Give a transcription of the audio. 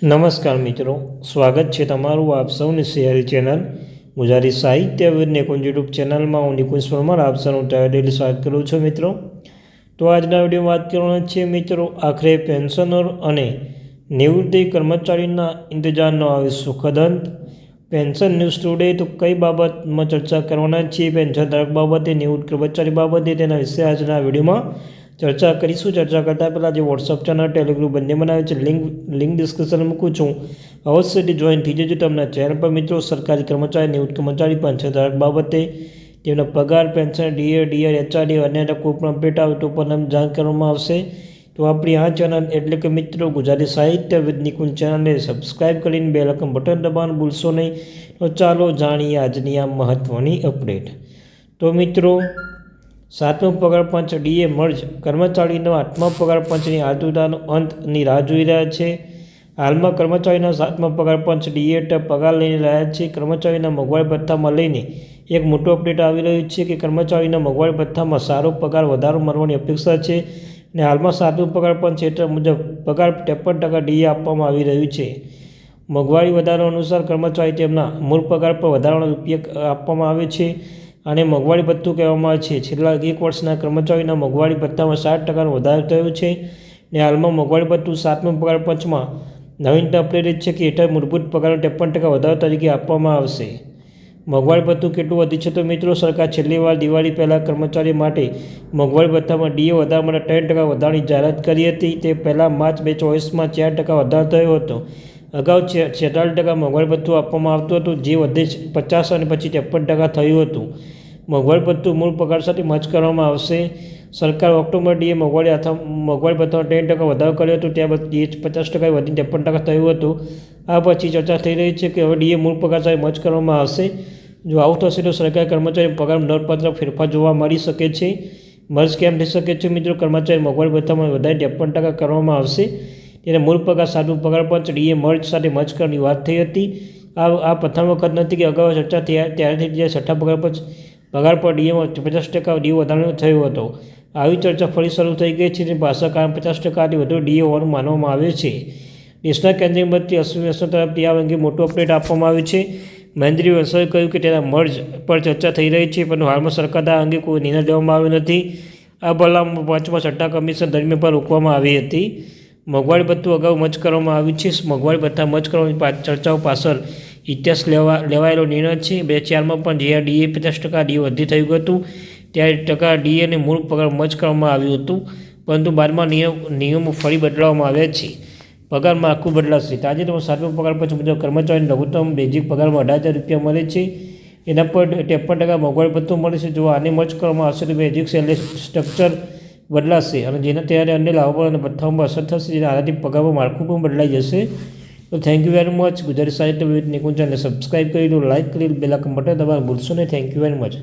નમસ્કાર મિત્રો, સ્વાગત છે તમારું આપ સૌની શહેરી ચેનલ ગુજરાતી સાહિત્ય વિદ નિકુંજ યુટ્યુબ ચેનલમાં હું નિકુંજ પરમાર આપ સૌનું ડેલી સ્વાગત કરું છું મિત્રો। તો આજના વિડીયોમાં વાત કરવાની છે મિત્રો, આખરે પેન્શનર અને નિવૃત્તિ કર્મચારીના ઇંતજારનો આવે સુખદ અંત। પેન્શન ન્યૂઝ ટુડે તો કઈ બાબતમાં ચર્ચા કરવાના છીએ, પેન્શન ધારક બાબતે, નિવૃત્ત કર્મચારી બાબતે, તેના વિશે આજના વિડીયોમાં ચર્ચા કરીશું। ચર્ચા કરતાં પહેલાં જે વોટ્સઅપ ચેનલ, ટેલિગ્રુપ બંને બનાવે છે, લિંક ડિસ્ક્રિપ્શનમાં મૂકું છું, અવશ્યથી જોઈન થઈ જજો। તમને ચેનલ પર મિત્રો સરકારી કર્મચારી, નિવૃત્ત કર્મચારી, પેન્શન ધારક બાબતે, તેમના પગાર, પેન્શન, ડીઆર, એચઆરડી અને કોઈ પણ અપડેટ આવે તો પણ જાણ કરવામાં આવશે। તો આપણી આ ચેનલ એટલે કે મિત્રો ગુજરાતી સાહિત્ય વિદ નિકુંજ ચેનલને સબસ્ક્રાઈબ કરીને બેલ આઇકન બટન દબાવવાનું ભૂલશો નહીં। તો ચાલો જાણીએ આજની આ મહત્ત્વની અપડેટ। તો મિત્રો, 7મો પગાર પંચ ડીએ મર્જ કર્મચારીનો 8મા પગાર પંચની આતુરતાનો અંતની રાહ જોઈ રહ્યા છે। હાલમાં કર્મચારીના 7મા પગાર પંચ ડીએ પગાર લઈને રહ્યા છે। કર્મચારીના મોંઘવારી ભથ્થામાં લઈને એક મોટો અપડેટ આવી રહ્યું છે કે કર્મચારીના મોંઘવારી ભથ્થામાં સારો પગાર વધારો મળવાની અપેક્ષા છે અને હાલમાં 7મું પગાર પંચ હેઠળ મુજબ પગાર 53% ડીએ આપવામાં આવી રહ્યું છે। મોંઘવારી વધારો અનુસાર કર્મચારી તેમના મૂળ પગાર પર વધારાનો રૂપિયા આપવામાં આવે છે અને મોંઘવારી ભથ્થું કહેવામાં આવે છે। છેલ્લા એક વર્ષના કર્મચારીના મોંઘવારી ભથ્થામાં 60%નો વધારો થયો છે અને હાલમાં મોંઘવારી ભથ્થું 7મા પગાર પંચમાં નવીનતા અપડેટ છે કે હેઠળ મૂળભૂત પગારનો 53% વધારો તરીકે આપવામાં આવશે। મોંઘવારી ભથ્થું કેટલું વધ્યું છે? તો મિત્રો, સરકાર છેલ્લી વાર દિવાળી પહેલાં કર્મચારીઓ માટે મોંઘવારી ભથ્થામાં ડીએ વધારા માટે 3% વધારાની જાહેરાત કરી હતી। તે પહેલાં માર્ચ 2024માં 4% વધારો થયો હતો। અગાઉ 46% મોંઘવારી ભથ્થું આપવામાં આવતું હતું, જે વધે 50 અને પછી 53% થયું હતું। મોંઘવારી ભથ્થું મૂળ પગાર સાથે મર્જ કરવામાં આવશે। સરકાર ઓક્ટોબર ડીએ મોંઘવારી ભથ્થામાં 3% વધારો કર્યો હતો, ત્યારબાદ ડીએ 50% વધીને 53% થયું હતું। આ પછી ચર્ચા થઈ રહી છે કે હવે ડીએ મૂળ પગાર સાથે મર્જ કરવામાં આવશે। જો આવું થશે તો સરકારી કર્મચારી પગારમાં નોંધપાત્ર ફેરફાર જોવા મળી શકે છે। મર્જ કેમ થઈ શકે છે મિત્રો? કર્મચારી મોંઘવારી ભથ્થામાં વધારે 53% કરવામાં આવશે, તેને મૂળ પગાર 7મું પગાર પંચ ડીએ મર્જ સાથે મર્જ કરવાની વાત થઈ હતી। આ પ્રથમ વખત નથી કે અગાઉ ચર્ચા ત્યારથી જ્યારે 6ઠ્ઠા પગાર પંચ પગાર પર ડીએમાં 50% ડીએ વધારો થયો હતો। આવી ચર્ચા ફરી શરૂ થઈ ગઈ છે, જેની પાછળ કારણ 50%થી વધુ ડીએ હોવાનું માનવામાં આવે છે। દેશના કેન્દ્રીય મંત્રી અશ્વિની વૈષ્ણવ તરફથી આ અંગે મોટો અપડેટ આપવામાં આવ્યો છે। મહેન્દ્રી વૈષ્ણવે કહ્યું કે તેના મર્જ પર ચર્ચા થઈ રહી છે, પરંતુ હાલમાં સરકાર આ અંગે કોઈ નિર્ણય લેવામાં આવ્યો નથી। આ ભલામણ પંચમાં 6ઠ્ઠા કમિશન દરમિયાન પણ રોકવામાં આવી હતી। મોંઘવારી ભથ્થું અગાઉ મર્જ કરવામાં આવ્યું છે। મોંઘવારી ભથ્થા મર્જ કરવાની ચર્ચાઓ પાછળ ઇતિહાસ લેવાયેલો નિર્ણય છે। 2004માં પણ જ્યારે ડીએ 50% ડીએ વધી થયું હતું, ત્યારે ડીએ અને મૂળ પગાર મર્જ કરવામાં આવ્યું હતું, પરંતુ બાદમાં નિયમો ફરી બદલવામાં આવ્યા છે। પગારમાં આખું બદલાશે। તાજેતરમાં 7મા પગાર પંચ મુજબ કર્મચારીને લઘુત્તમ બેઝિક પગારમાં 18,000 રૂપિયા મળે છે, એના પર 53% મોંઘવારી ભથ્થું મળે છે। જો આને મર્જ કરવામાં આવશે તો બેઝિક સેલરી સ્ટ્રક્ચર બદલાશે અને જેના ત્યારે અન્ય લાભો અને ભથ્થાઓમાં અસર થશે, જેના આધારથી પગારમાં માળખું પણ બદલાઈ જશે। તો thank you very much. Gujarati સાહિત્ય વિદ નિકુંજ ચેનલને સબસ્ક્રાઈબ કરી લો, લાઇક કરી લો, બેલ આઇકન બટન દબાવવાનું ભૂલશો નહીં। Thank you very much.